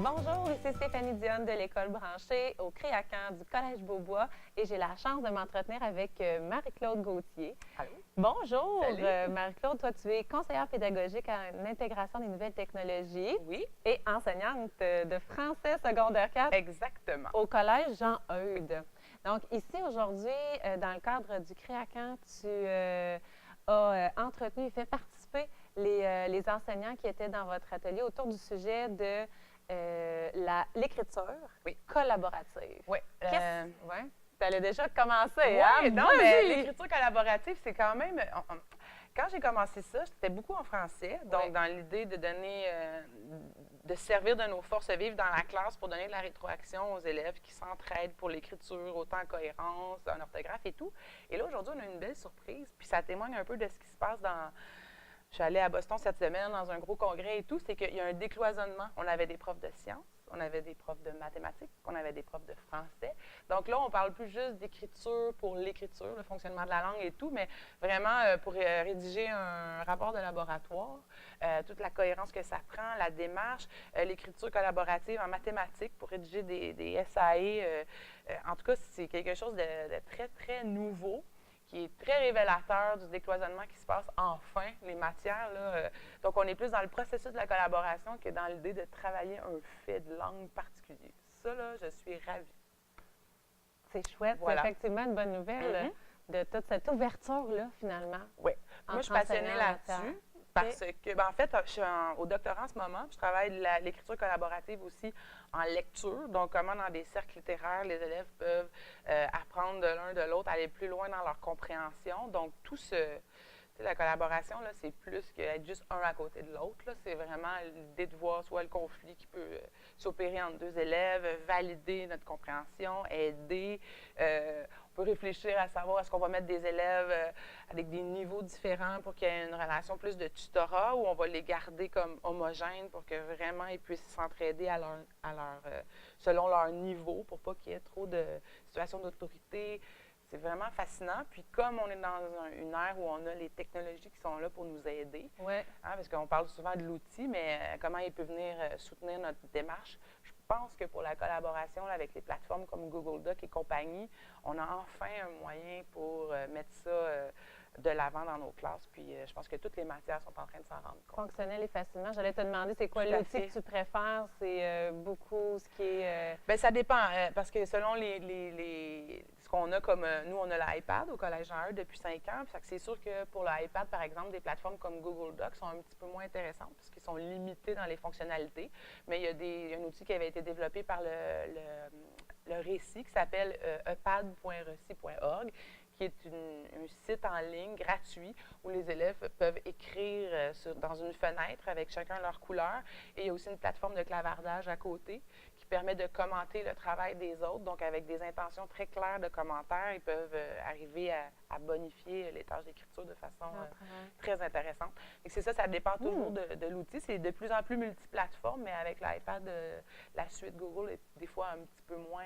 Bonjour, ici Stéphanie Dionne de l'École branchée au Créacan du Collège Beaubois et j'ai la chance de m'entretenir avec Marie-Claude Gauthier. Allô? Bonjour, Salut. Marie-Claude, toi tu es conseillère pédagogique en intégration des nouvelles technologies Oui, et enseignante de français secondaire 4 exactement. au Collège Jean-Eudes. Donc ici aujourd'hui, dans le cadre du Créacan, tu as entretenu et fait participer les enseignants qui étaient dans votre atelier autour du sujet de l'écriture Oui. collaborative. Oui. Ouais. Tu allais déjà commencer, Oui, hein? non, mais Vas-y! l'écriture collaborative, c'est quand même. Quand j'ai commencé ça, c'était beaucoup en français. Donc, Oui. dans l'idée de donner, de servir de nos forces vives dans la classe pour donner de la rétroaction aux élèves qui s'entraident pour l'écriture, autant en cohérence, en orthographe et tout. Et là, aujourd'hui, on a une belle surprise. Puis ça témoigne un peu de ce qui se passe dans. Je suis allée à Boston cette semaine dans un gros congrès et tout, c'est qu'il y a un décloisonnement. On avait des profs de sciences, on avait des profs de mathématiques, on avait des profs de français. Donc là, on ne parle plus juste d'écriture pour l'écriture, le fonctionnement de la langue et tout, mais vraiment pour rédiger un rapport de laboratoire, toute la cohérence que ça prend, la démarche, l'écriture collaborative en mathématiques pour rédiger des SAE. En tout cas, c'est quelque chose de très, très nouveau, qui est très révélateur du décloisonnement qui se passe enfin, les matières. Là, donc, on est plus dans le processus de la collaboration que dans l'idée de travailler un fait de langue particulier. Ça, là, je suis ravie. C'est chouette, Voilà. c'est effectivement une bonne nouvelle de toute cette ouverture-là, finalement. Oui. Moi, je suis passionnée là-dessus. Parce que, en fait, je suis au doctorat en ce moment, puis je travaille l'écriture collaborative aussi en lecture. Donc, comment dans des cercles littéraires, les élèves peuvent apprendre de l'un de l'autre, aller plus loin dans leur compréhension. Donc, tout ce. La collaboration, là, c'est plus qu'être juste un à côté de l'autre. C'est vraiment l'idée de voir soit le conflit qui peut s'opérer entre deux élèves, valider notre compréhension, aider. On peut réfléchir à savoir est-ce qu'on va mettre des élèves avec des niveaux différents pour qu'il y ait une relation plus de tutorat ou on va les garder comme homogènes pour que vraiment ils puissent s'entraider selon leur niveau pour pas qu'il y ait trop de situations d'autorité. C'est vraiment fascinant. Puis comme on est dans une ère où on a les technologies qui sont là pour nous aider, parce qu'on parle souvent de l'outil, mais comment il peut venir soutenir notre démarche. Je pense que pour la collaboration là, avec les plateformes comme Google Doc et compagnie, on a enfin un moyen pour mettre ça de l'avant dans nos classes. Puis je pense que toutes les matières sont en train de s'en rendre compte. Fonctionnel et facilement. J'allais te demander, c'est quoi l'outil que tu préfères? C'est beaucoup ce qui est... Bien, ça dépend, parce que selon ce qu'on a comme... nous, on a l'iPad au Collège Jean-Eudes depuis 5 ans. Puis c'est sûr que pour l'iPad, par exemple, des plateformes comme Google Docs sont un petit peu moins intéressantes parce qu'ils sont limités dans les fonctionnalités. Mais il y a un outil qui avait été développé par le Récit qui s'appelle epad.reci.org, qui est un site en ligne gratuit où les élèves peuvent écrire dans une fenêtre avec chacun leur couleur. Et il y a aussi une plateforme de clavardage à côté qui permet de commenter le travail des autres. Donc, avec des intentions très claires de commentaires, ils peuvent arriver à bonifier les tâches d'écriture de façon très intéressante. Et c'est ça, ça dépend toujours de l'outil. C'est de plus en plus multiplateforme, mais avec l'iPad, la suite Google est des fois un petit peu moins...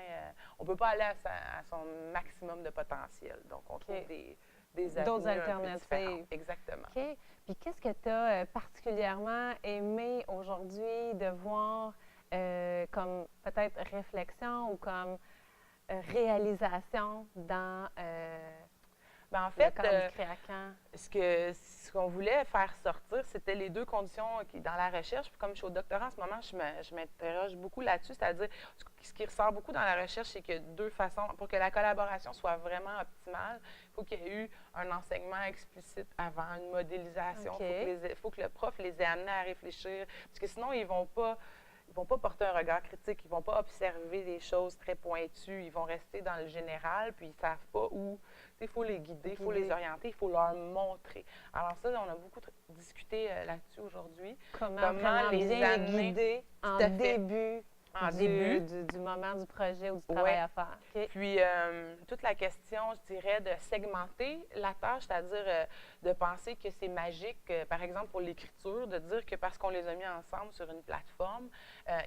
on ne peut pas aller à son maximum de potentiel. Donc, on trouve d'autres alternatives. Exactement. OK. Puis, qu'est-ce que tu as particulièrement aimé aujourd'hui de voir comme peut-être réflexion ou comme réalisation dans en fait, le cadre du Créacan? Ce qu'on voulait faire sortir, c'était les deux conditions dans la recherche. Puis comme je suis au doctorat en ce moment, je m'interroge beaucoup là-dessus, c'est-à-dire ce qui ressort beaucoup dans la recherche, c'est que deux façons, pour que la collaboration soit vraiment optimale, il faut qu'il y ait eu un enseignement explicite avant, une modélisation. Il faut que le prof les ait amenés à réfléchir, parce que sinon, ils vont pas porter un regard critique, ils ne vont pas observer des choses très pointues, ils vont rester dans le général, puis ils ne savent pas où. Il faut les guider, il faut les orienter, il faut leur montrer. Alors ça, on a beaucoup discuté là-dessus aujourd'hui. Comment les guider en début du moment du projet ou du travail à faire. Okay. Puis, toute la question, je dirais, de segmenter la tâche, c'est-à-dire de penser que c'est magique, par exemple pour l'écriture, de dire que parce qu'on les a mis ensemble sur une plateforme,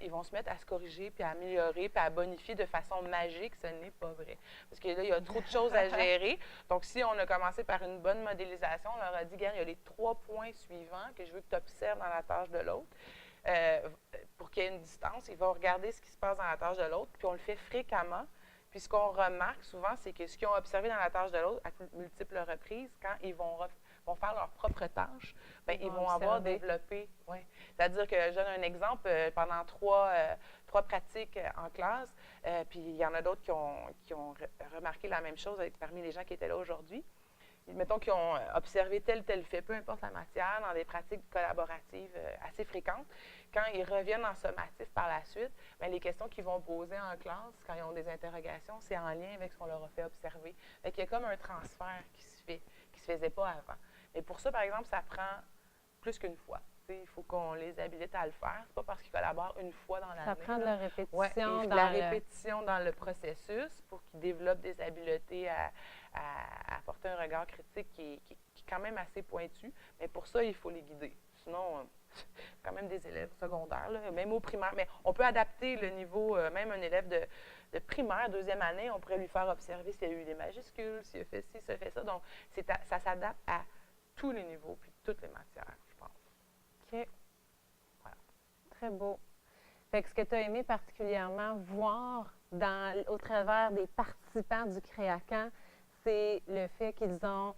ils vont se mettre à se corriger, puis à améliorer, puis à bonifier de façon magique. Ce n'est pas vrai. Parce que là, il y a trop de choses à gérer. Donc, si on a commencé par une bonne modélisation, on leur a dit, regarde, il y a les 3 points suivants que je veux que tu observes dans la tâche de l'autre. pour qu'il y ait une distance. Ils vont regarder ce qui se passe dans la tâche de l'autre, puis on le fait fréquemment. Puis ce qu'on remarque souvent, c'est que ce qu'ils ont observé dans la tâche de l'autre, à multiples reprises, quand ils vont faire leur propre tâche, bien, ils vont avoir développé. Ouais. C'est-à-dire que je donne un exemple, pendant trois pratiques en classe, puis il y en a d'autres qui ont remarqué la même chose parmi les gens qui étaient là aujourd'hui. Mettons qu'ils ont observé tel fait, peu importe la matière, dans des pratiques collaboratives assez fréquentes. Quand ils reviennent en sommatif par la suite, bien, les questions qu'ils vont poser en classe, quand ils ont des interrogations, c'est en lien avec ce qu'on leur a fait observer. Fait qu'il y a comme un transfert qui se fait, qui ne se faisait pas avant. Mais pour ça, par exemple, ça prend plus qu'une fois. Il faut qu'on les habilite à le faire. C'est pas parce qu'ils collaborent une fois dans l'année. Ça prend de la répétition. Ouais, la répétition dans le processus pour qu'ils développent des habiletés à apporter un regard critique qui est quand même assez pointu. Mais pour ça, il faut les guider. Sinon, quand même des élèves secondaires, là, même au primaire. Mais on peut adapter le niveau, même un élève de primaire, deuxième année, on pourrait lui faire observer s'il y a eu des majuscules, s'il a fait ci, s'il a fait ça. Donc, ça s'adapte à tous les niveaux puis toutes les matières, je pense. OK. Voilà. Très beau. Fait que ce que tu as aimé particulièrement voir au travers des participants du Créacan, c'est le fait qu'ils ont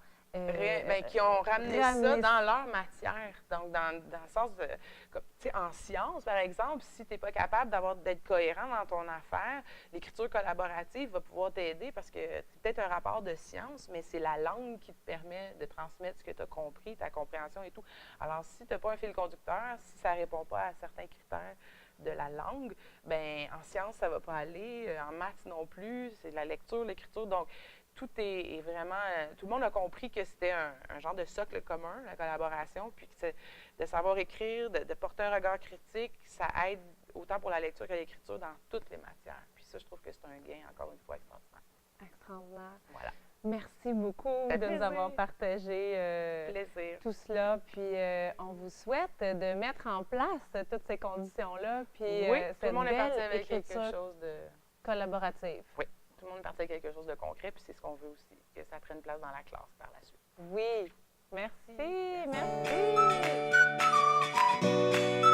qui ont ramené ça dans leur matière. Donc, dans le sens de, tu sais, en sciences, par exemple, si tu n'es pas capable d'être cohérent dans ton affaire, l'écriture collaborative va pouvoir t'aider parce que c'est peut-être un rapport de science, mais c'est la langue qui te permet de transmettre ce que tu as compris, ta compréhension et tout. Alors, si tu n'as pas un fil conducteur, si ça ne répond pas à certains critères de la langue, bien, en sciences, ça ne va pas aller, en maths non plus, c'est la lecture, l'écriture. Donc, tout est vraiment... tout le monde a compris que c'était un genre de socle commun, la collaboration, puis que de savoir écrire, de porter un regard critique, ça aide autant pour la lecture que l'écriture dans toutes les matières. Puis ça, je trouve que c'est un gain, encore une fois, extraordinaire. Extraordinaire. Voilà. Merci beaucoup de nous avoir partagé tout cela. Puis on vous souhaite de mettre en place toutes ces conditions-là. Puis oui, cette tout le monde est parti avec écriture quelque chose de... collaborative. Oui. Tout le monde est parti avec quelque chose de concret, puis c'est ce qu'on veut aussi, que ça prenne place dans la classe par la suite. Oui. Merci. Merci.